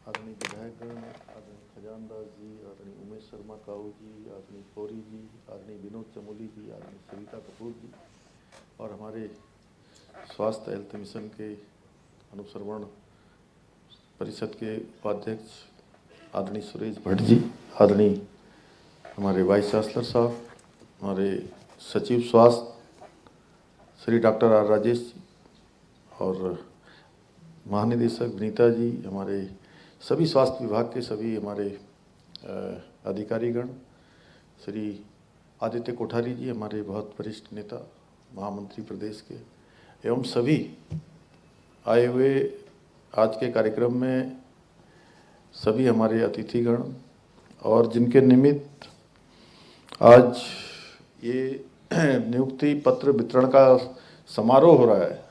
आदरणीय विधायकगण, आदरणीय खजानदास जी, आदरणीय उमेश शर्मा काऊ जी, आदरणीय गौरी जी, आदरणीय विनोद चमोली जी, आदरणीय सविता कपूर जी और हमारे स्वास्थ्य हेल्थ मिशन के अनुश्रवण परिषद के उपाध्यक्ष आदरणीय सुरेश भट्ट जी, आदरणीय हमारे वाइस चांसलर साहब, हमारे सचिव स्वास्थ्य श्री डॉक्टर आर राजेश जी और महानिदेशक विनीता जी, हमारे सभी स्वास्थ्य विभाग के सभी हमारे अधिकारीगण, श्री आदित्य कोठारी जी हमारे बहुत वरिष्ठ नेता महामंत्री प्रदेश के, एवं सभी आए हुए आज के कार्यक्रम में सभी हमारे अतिथिगण और जिनके निमित्त आज ये नियुक्ति पत्र वितरण का समारोह हो रहा है,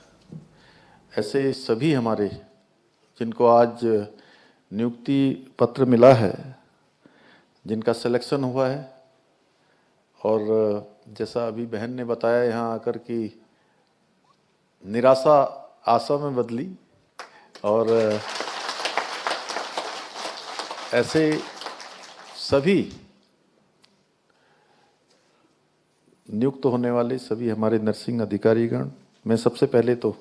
ऐसे सभी हमारे जिनको आज नियुक्ति पत्र मिला है, जिनका सिलेक्शन हुआ है, और जैसा अभी बहन ने बताया यहाँ आकर कि निराशा आशा में बदली, और ऐसे सभी नियुक्त होने वाले सभी हमारे नर्सिंग अधिकारीगण, मैं सबसे पहले तो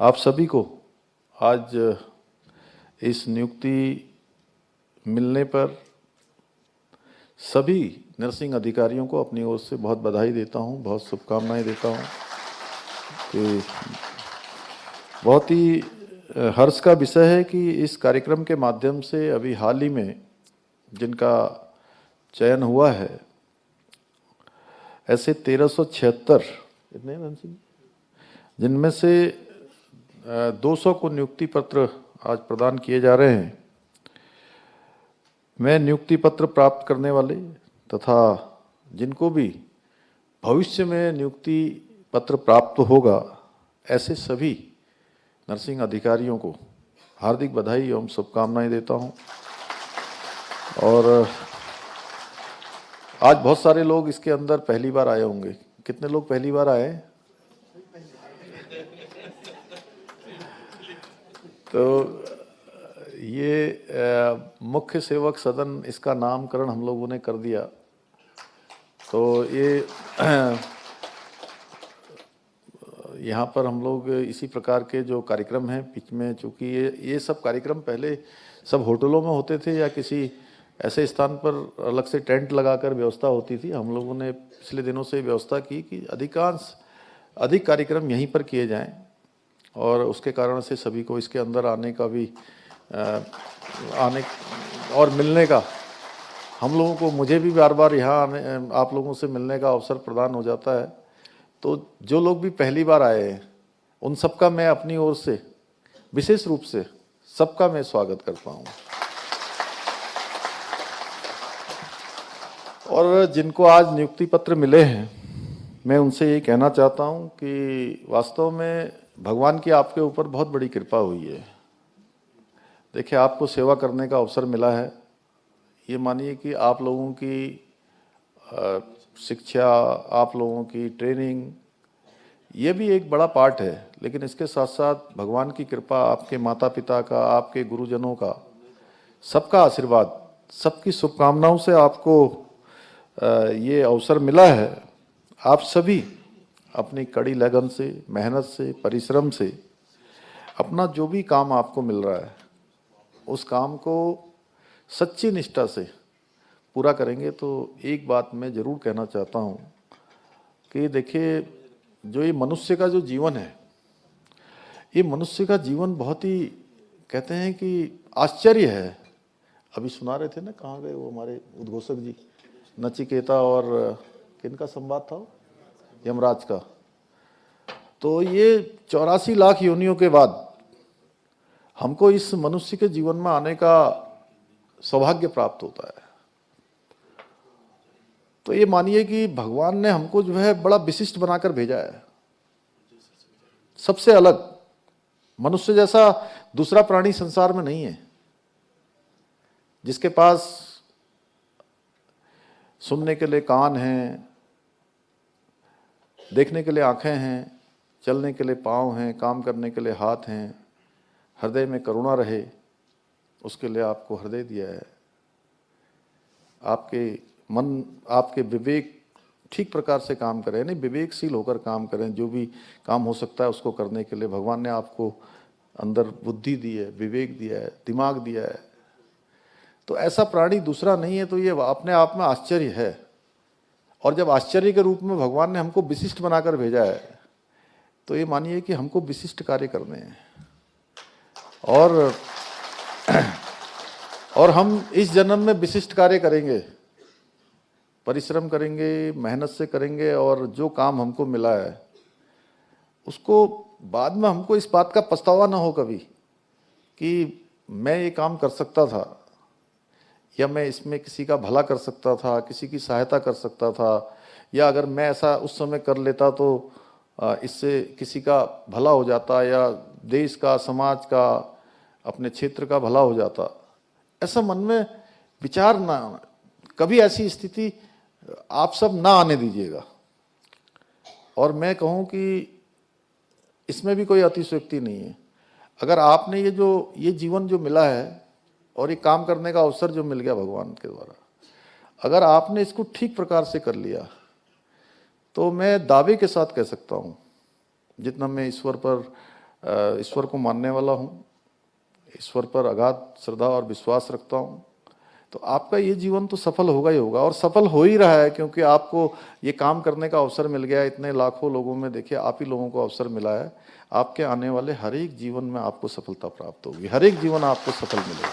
आप सभी को आज इस नियुक्ति मिलने पर सभी नर्सिंग अधिकारियों को अपनी ओर से बहुत बधाई देता हूं, बहुत शुभकामनाएं देता हूं कि बहुत ही हर्ष का विषय है कि इस कार्यक्रम के माध्यम से अभी हाल ही में जिनका चयन हुआ है, ऐसे 1376 इतने नर्सिंग, जिनमें से 200 को नियुक्ति पत्र आज प्रदान किए जा रहे हैं। मैं नियुक्ति पत्र प्राप्त करने वाले तथा जिनको भी भविष्य में नियुक्ति पत्र प्राप्त होगा, ऐसे सभी नर्सिंग अधिकारियों को हार्दिक बधाई एवं शुभकामनाएं देता हूं। और आज बहुत सारे लोग इसके अंदर पहली बार आए होंगे। कितने लोग पहली बार आए? तो ये मुख्य सेवक सदन इसका नामकरण हम लोगों ने कर दिया। तो ये यहाँ पर हम लोग इसी प्रकार के जो कार्यक्रम हैं बीच में, चूँकि ये सब कार्यक्रम पहले सब होटलों में होते थे या किसी ऐसे स्थान पर अलग से टेंट लगाकर व्यवस्था होती थी। हम लोगों ने पिछले दिनों से व्यवस्था की कि अधिक कार्यक्रम यहीं पर किए जाएं, और उसके कारण से सभी को इसके अंदर आने का भी आने और मिलने का, हम लोगों को, मुझे भी बार बार यहाँ आने, आप लोगों से मिलने का अवसर प्रदान हो जाता है। तो जो लोग भी पहली बार आए हैं उन सबका मैं अपनी ओर से विशेष रूप से सबका मैं स्वागत करता हूँ। और जिनको आज नियुक्ति पत्र मिले हैं, मैं उनसे ये कहना चाहता हूँ कि वास्तव में भगवान की आपके ऊपर बहुत बड़ी कृपा हुई है। देखिए, आपको सेवा करने का अवसर मिला है। ये मानिए कि आप लोगों की शिक्षा, आप लोगों की ट्रेनिंग, ये भी एक बड़ा पार्ट है, लेकिन इसके साथ साथ भगवान की कृपा, आपके माता पिता का, आपके गुरुजनों का, सबका आशीर्वाद, सबकी शुभकामनाओं से आपको ये अवसर मिला है। आप सभी अपनी कड़ी लगन से, मेहनत से, परिश्रम से अपना जो भी काम आपको मिल रहा है, उस काम को सच्ची निष्ठा से पूरा करेंगे। तो एक बात मैं ज़रूर कहना चाहता हूँ कि देखिए, जो ये मनुष्य का जो जीवन है, ये मनुष्य का जीवन बहुत ही, कहते हैं कि आश्चर्य है। अभी सुना रहे थे ना, कहाँ गए वो हमारे उद्घोषक जी, नचिकेता और किनका संवाद था? यमराज का। तो ये 84 लाख योनियों के बाद हमको इस मनुष्य के जीवन में आने का सौभाग्य प्राप्त होता है। तो ये मानिए कि भगवान ने हमको जो है बड़ा विशिष्ट बनाकर भेजा है, सबसे अलग। मनुष्य जैसा दूसरा प्राणी संसार में नहीं है, जिसके पास सुनने के लिए कान हैं, देखने के लिए आंखें हैं, चलने के लिए पाँव हैं, काम करने के लिए हाथ हैं, हृदय में करुणा रहे, उसके लिए आपको हृदय दिया है। आपके मन, आपके विवेक ठीक प्रकार से काम करें, नहीं विवेकशील होकर काम करें। जो भी काम हो सकता है उसको करने के लिए भगवान ने आपको अंदर बुद्धि दी है, विवेक दिया है, दिमाग दिया है। तो ऐसा प्राणी दूसरा नहीं है। तो ये अपने आप में आश्चर्य है। और जब आश्चर्य के रूप में भगवान ने हमको विशिष्ट बनाकर भेजा है, तो ये मानिए कि हमको विशिष्ट कार्य करने हैं। और हम इस जन्म में विशिष्ट कार्य करेंगे, परिश्रम करेंगे, मेहनत से करेंगे। और जो काम हमको मिला है उसको बाद में हमको इस बात का पछतावा ना हो कभी कि मैं ये काम कर सकता था, या मैं इसमें किसी का भला कर सकता था, किसी की सहायता कर सकता था, या अगर मैं ऐसा उस समय कर लेता तो इससे किसी का भला हो जाता, या देश का, समाज का, अपने क्षेत्र का भला हो जाता। ऐसा मन में विचार ना, कभी ऐसी स्थिति आप सब ना आने दीजिएगा। और मैं कहूँ कि इसमें भी कोई अतिशयोक्ति नहीं है। अगर आपने ये जीवन जो मिला है और ये काम करने का अवसर जो मिल गया भगवान के द्वारा, अगर आपने इसको ठीक प्रकार से कर लिया, तो मैं दावे के साथ कह सकता हूँ, जितना मैं ईश्वर को मानने वाला हूँ, ईश्वर पर अगाध श्रद्धा और विश्वास रखता हूँ, तो आपका ये जीवन तो सफल होगा ही होगा। और सफल हो ही रहा है, क्योंकि आपको ये काम करने का अवसर मिल गया। इतने लाखों लोगों में देखिए आप ही लोगों को अवसर मिला है। आपके आने वाले हर एक जीवन में आपको सफलता प्राप्त होगी, हर एक जीवन आपको सफल मिलेगा।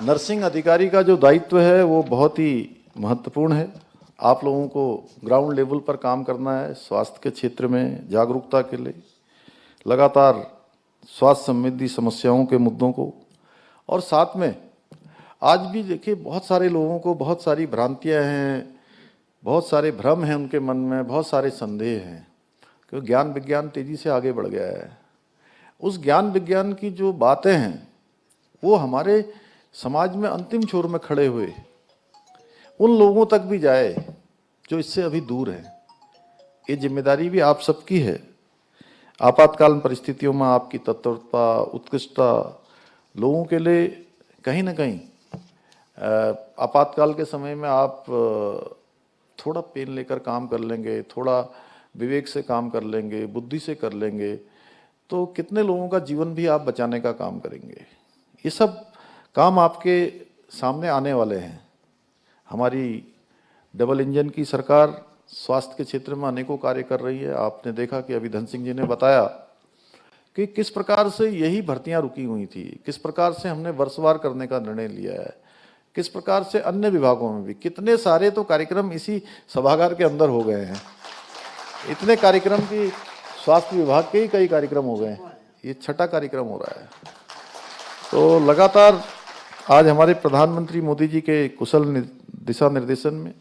नर्सिंग अधिकारी का जो दायित्व है वो बहुत ही महत्वपूर्ण है। आप लोगों को ग्राउंड लेवल पर काम करना है, स्वास्थ्य के क्षेत्र में जागरूकता के लिए, लगातार स्वास्थ्य संबंधी समस्याओं के मुद्दों को। और साथ में आज भी देखिए बहुत सारे लोगों को बहुत सारी भ्रांतियां हैं, बहुत सारे भ्रम हैं उनके मन में, बहुत सारे संदेह हैं, क्योंकि ज्ञान विज्ञान तेजी से आगे बढ़ गया है। उस ज्ञान विज्ञान की जो बातें हैं वो हमारे समाज में अंतिम छोर में खड़े हुए उन लोगों तक भी जाए जो इससे अभी दूर हैं। ये जिम्मेदारी भी आप सबकी है। आपातकालीन परिस्थितियों में आपकी तत्परता, उत्कृष्टता लोगों के लिए कहीं ना कहीं आपातकाल के समय में आप थोड़ा पेन लेकर काम कर लेंगे, थोड़ा विवेक से काम कर लेंगे, बुद्धि से कर लेंगे, तो कितने लोगों का जीवन भी आप बचाने का काम करेंगे। ये सब काम आपके सामने आने वाले हैं। हमारी डबल इंजन की सरकार स्वास्थ्य के क्षेत्र में अनेकों कार्य कर रही है। आपने देखा कि अभी धन सिंह जी ने बताया कि किस प्रकार से यही भर्तियां रुकी हुई थी, किस प्रकार से हमने वर्षवार करने का निर्णय लिया है, किस प्रकार से अन्य विभागों में भी कितने सारे तो कार्यक्रम इसी सभागार के अंदर हो गए हैं। इतने कार्यक्रम की स्वास्थ्य विभाग के ही कई कार्यक्रम हो गए हैं, ये छठा कार्यक्रम हो रहा है। तो लगातार आज हमारे प्रधानमंत्री मोदी जी के कुशल दिशा निर्देशन में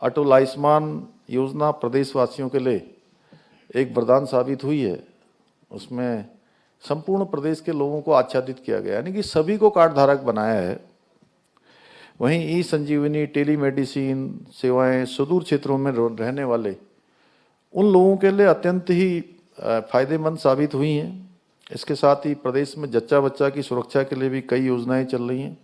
अटल आयुष्मान योजना प्रदेशवासियों के लिए एक वरदान साबित हुई है। उसमें संपूर्ण प्रदेश के लोगों को आच्छादित किया गया, यानी कि सभी को कार्ड धारक बनाया है। वहीं ई संजीवनी, टेलीमेडिसिन सेवाएं सुदूर क्षेत्रों में रहने वाले उन लोगों के लिए अत्यंत ही फायदेमंद साबित हुई हैं। इसके साथ ही प्रदेश में जच्चा बच्चा की सुरक्षा के लिए भी कई योजनाएं चल रही हैं।